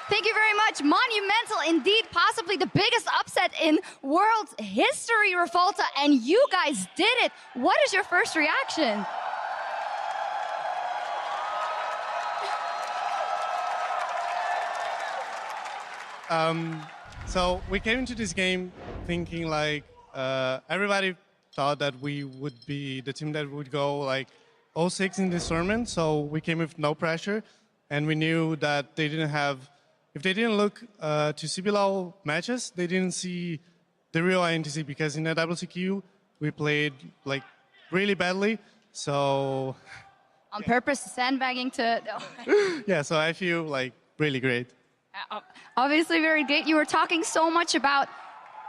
Thank you very much. Monumental indeed, possibly the biggest upset in world history, Revolta, and you guys did it. What is your first reaction? So we came into this game thinking like everybody thought that we would be the team that would go like 0-6 in this tournament. So we came with no pressure, and we knew that they didn't have. If they didn't look to CBLOL matches, they didn't see the real INTZ, because in the WCQ we played like really badly. So On purpose, sandbagging to... yeah, so I feel like really great. Obviously very great. You were talking so much about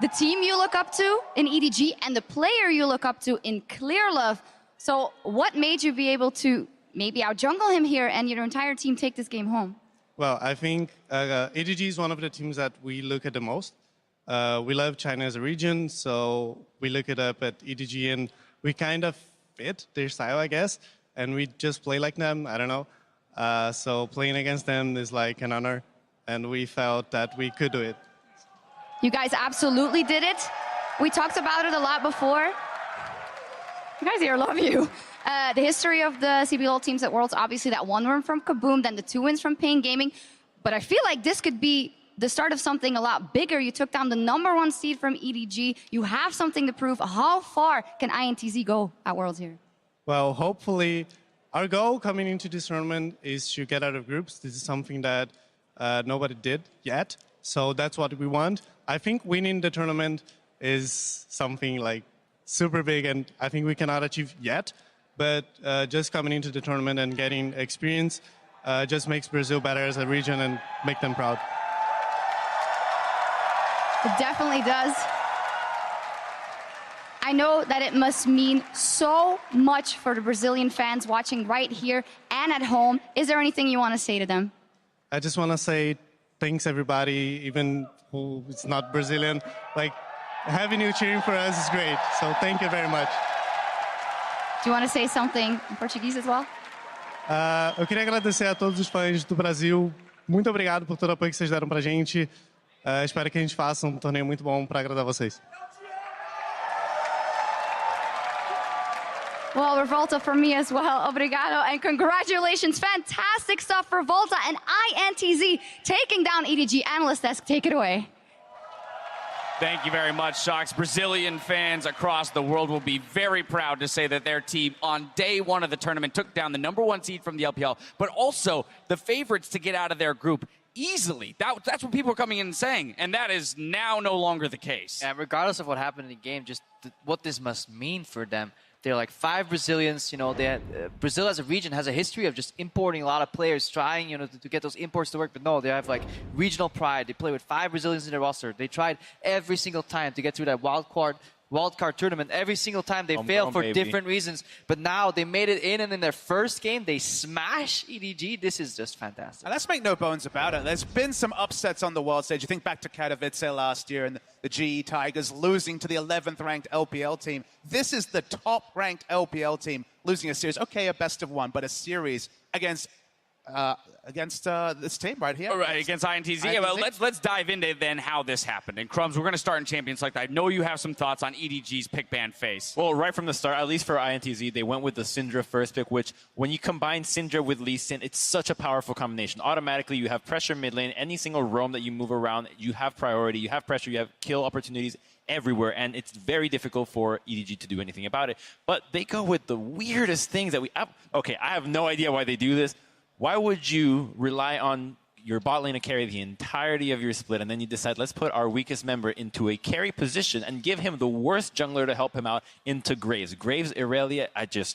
the team you look up to in EDG and the player you look up to in Clearlove. So what made you be able to maybe out-jungle him here and your entire team take this game home? Well, I think EDG is one of the teams that we look at the most. We love China as a region, so we look it up at EDG, and we kind of fit their style, I guess, and we just play like them. I don't know. So playing against them is like an honor, and we felt that we could do it. You guys absolutely did it. We talked about it a lot before. You guys here love you. The history of the CBLOL teams at Worlds, obviously that one win from Kaboom, then the 2 wins from Pain Gaming. But I feel like this could be the start of something a lot bigger. You took down the #1 seed from EDG. You have something to prove. How far can INTZ go at Worlds here? Well, hopefully, our goal coming into this tournament is to get out of groups. This is something that nobody did yet. So that's what we want. I think winning the tournament is something like super big, and I think we cannot achieve yet. But just coming into the tournament and getting experience just makes Brazil better as a region and make them proud. It definitely does. I know that it must mean so much for the Brazilian fans watching right here and at home. Is there anything you want to say to them? I just want to say thanks, everybody, even who is not Brazilian. Like, having you cheering for us is great. So thank you very much. Do you want to say something in Portuguese as well? Eu queria agradecer a todos os fãs do Brasil. Muito obrigado por todo o apoio que vocês deram pra gente. Espero que a gente faça um torneio muito bom para agradar vocês. Well, Revolta, for me as well. Obrigado and congratulations. Fantastic stuff, Revolta and INTZ taking down EDG. Analyst Desk, take it away. Thank you very much, Shocks. Brazilian fans across the world will be very proud to say that their team on day 1 of the tournament took down the #1 seed from the LPL, but also the favorites to get out of their group easily. That's what people are coming in and saying, and that is now no longer the case. And regardless of what happened in the game, just what this must mean for them. They're like 5 Brazilians, you know, Brazil as a region has a history of just importing a lot of players, trying, you know, to get those imports to work. But no, they have like regional pride. They play with 5 Brazilians in their roster. They tried every single time to get through that wild card tournament. Every single time they failed for different reasons. But now they made it in, and in their first game, they smash EDG. This is just fantastic. And let's make no bones about it. There's been some upsets on the world stage. You think back to Katowice last year and the GE Tigers losing to the 11th ranked LPL team. This is the top ranked LPL team losing a series. Okay, a best of 1, but a series against this team right here. All right, against INTZ. Yeah, well, let's dive into then how this happened. And Crumbs, we're going to start in Champions Select. I know you have some thoughts on EDG's pick ban face. Well, right from the start, at least for INTZ, they went with the Syndra first pick, which when you combine Syndra with Lee Sin, it's such a powerful combination. Automatically, you have pressure mid lane. Any single roam that you move around, you have priority, you have pressure, you have kill opportunities everywhere, and it's very difficult for EDG to do anything about it. But they go with the weirdest things that okay, I have no idea why they do this. Why would you rely on your bot lane to carry the entirety of your split, and then you decide, let's put our weakest member into a carry position and give him the worst jungler to help him out into Graves? Graves, Irelia,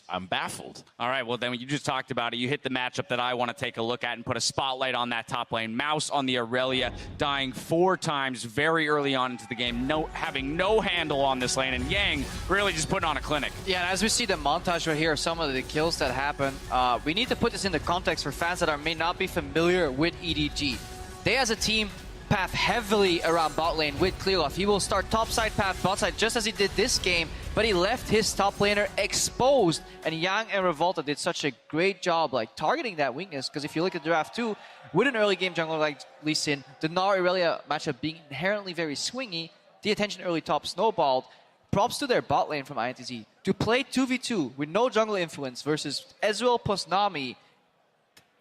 I'm baffled. All right, well, then you just talked about it. You hit the matchup that I want to take a look at and put a spotlight on that top lane. Mouse on the Irelia, dying 4 times very early on into the game, having no handle on this lane, and Yang really just putting on a clinic. Yeah, and as we see the montage right here, some of the kills that happen, we need to put this into context for fans that may not be familiar with EDG. They as a team path heavily around bot lane with Clearlove. He will start topside path, bot side, just as he did this game, but he left his top laner exposed. And Yang and Revolta did such a great job like targeting that weakness, because if you look at draft 2, with an early game jungler like Lee Sin, the Gnar Irelia matchup being inherently very swingy, the attention early top snowballed. Props to their bot lane from INTZ. To play 2v2 with no jungle influence versus Ezreal plus Nami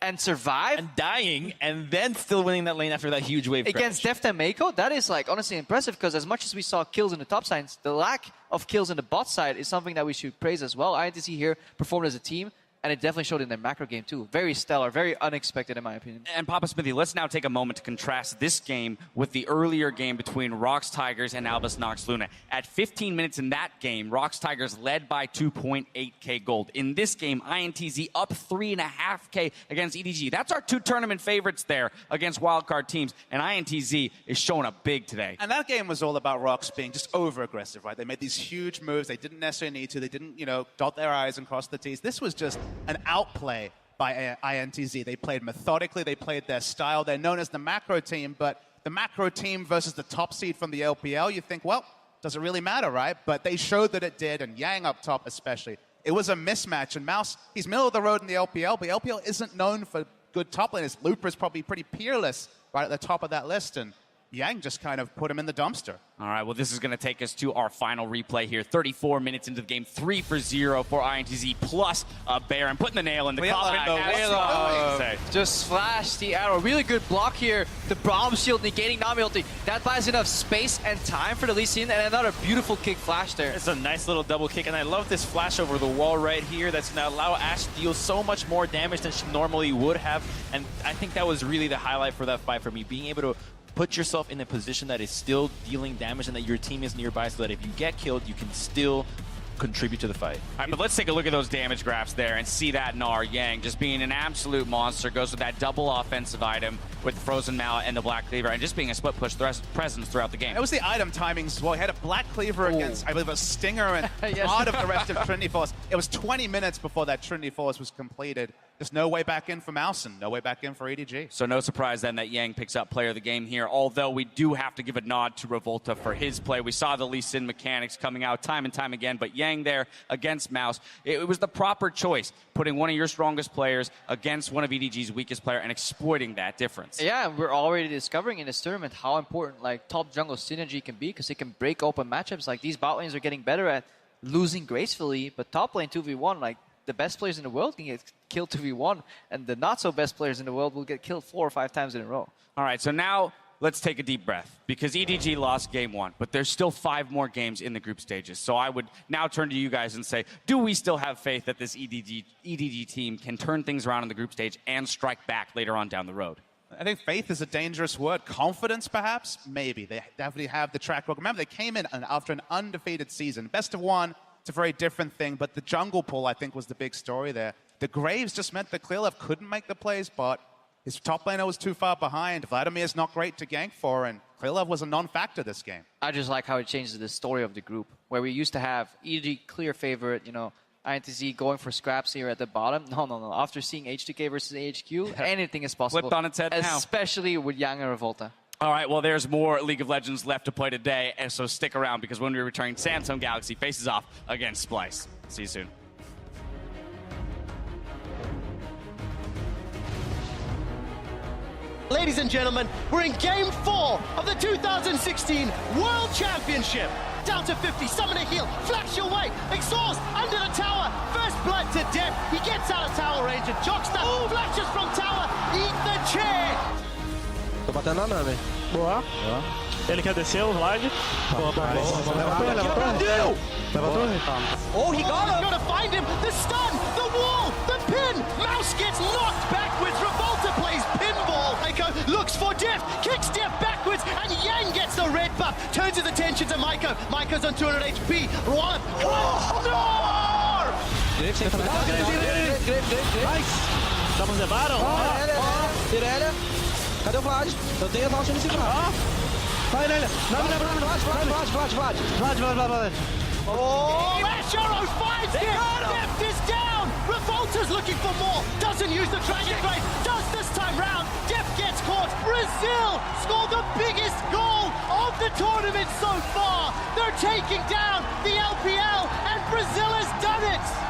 and survive. And dying, and then still winning that lane after that huge wave against crash. Deft and Mako, that is like honestly impressive, because as much as we saw kills in the top sides, the lack of kills in the bot side is something that we should praise as well. INTZ here performed as a team, and it definitely showed in their macro game too. Very stellar, very unexpected in my opinion. And Papa Smithy, let's now take a moment to contrast this game with the earlier game between Rox Tigers and Albus Nox Luna. At 15 minutes in that game, Rox Tigers led by 2.8k gold. In this game, INTZ up 3.5k against EDG. That's our 2 tournament favorites there against wildcard teams, and INTZ is showing up big today. And that game was all about Rox being just over-aggressive, right? They made these huge moves. They didn't necessarily need to. They didn't, dot their I's and cross the T's. This was just an outplay by INTZ. They played methodically. They played their style. They're known as the macro team, but the macro team versus the top seed from the LPL, you think, well, does it really matter, right? But they showed that it did, and Yang up top especially. It was a mismatch, and Mouse, he's middle of the road in the LPL, but LPL isn't known for good top laners. Looper's probably pretty peerless right at the top of that list, and Yang just kind of put him in the dumpster. All right, well, this is going to take us to our final replay here. 34 minutes into the game, 3-0 for INTZ, plus a Baron, putting the nail in the coffin. Just flash the arrow. Really good block here. The Braum shield negating Nami ulti. That buys enough space and time for the Lee Sin, and another beautiful kick flash there. It's a nice little double kick, and I love this flash over the wall right here. That's going to allow Ashe to deal so much more damage than she normally would have, and I think that was really the highlight for that fight for me, being able to put yourself in a position that is still dealing damage and that your team is nearby, so that if you get killed, you can still contribute to the fight. All right, but let's take a look at those damage graphs there and see that Gnar Yang just being an absolute monster. Goes with that double offensive item with the Frozen Mallet and the Black Cleaver, and just being a split push presence throughout the game. It was the item timings as well. He had a Black Cleaver against, I believe, a Stinger and Yes. part of the rest of Trinity Force. It was 20 minutes before that Trinity Force was completed. There's no way back in for Mousen, no way back in for EDG. So no surprise then that Yang picks up player of the game here, although we do have to give a nod to Revolta for his play. We saw the Lee Sin mechanics coming out time and time again, but Yang there against Mouse, it was the proper choice, putting one of your strongest players against one of EDG's weakest player and exploiting that difference. Yeah, we're already discovering in this tournament how important like top jungle synergy can be, because it can break open matchups. Like these bot lanes are getting better at losing gracefully, but top lane 2v1, like the best players in the world can get killed 2v1, and the not so best players in the world will get killed 4 or 5 times in a row. All right, so now let's take a deep breath, because EDG lost game 1, but there's still 5 more games in the group stages. So I would now turn to you guys and say, do we still have faith that this EDG team can turn things around in the group stage and strike back later on down the road? I think faith is a dangerous word. Confidence, perhaps? Maybe. They definitely have the track record. Remember, they came in after an undefeated season. Best of 1, it's a very different thing, but the jungle pull, I think, was the big story there. The Graves just meant that Clearlove couldn't make the plays, but his top laner was too far behind. Vladimir's not great to gank for, and Clearlove was a non-factor this game. I just like how it changes the story of the group, where we used to have EDG clear favorite, INTZ going for scraps here at the bottom. No. After seeing H2K versus AHQ, anything is possible. Flipped on its head now. Especially with Yang and Revolta. All right, well, there's more League of Legends left to play today, and so stick around, because when we return, Samsung Galaxy faces off against Splice. See you soon. Ladies and gentlemen, we're in Game 4 of the 2016 World Championship. Down to 50, summon a heal, flash your way, exhaust, under the tower, first blood to death. He gets out of tower range and Jockster flashes from tower, eat the chair. Tô batendo na Nami. Boa. Ele quer descer o Vlad. Boa. Leva a torre. Oh, he got him. Gotta find him. The stun, the wall, the pin. Mouse gets knocked backwards. Revolta plays pinball. Maiko looks for Def, kicks Def backwards, and Yang gets the red buff. Turns his attention to Maiko. Maiko's on 200 HP. Roland. Oh, no! Nice. Estamos levaram? Irelia. Cadê o Vlad? Eu tenho a Valkyrie em cima. Vai, Irelia. Vlad. Oh, Ash Arrow finds him! Deft is down! Revolta's looking for more! Doesn't use the Dragon Blade! Does this time round! Deft gets caught! Brazil scored the biggest goal of the tournament so far. They're taking down the LPL, and Brazil has done it.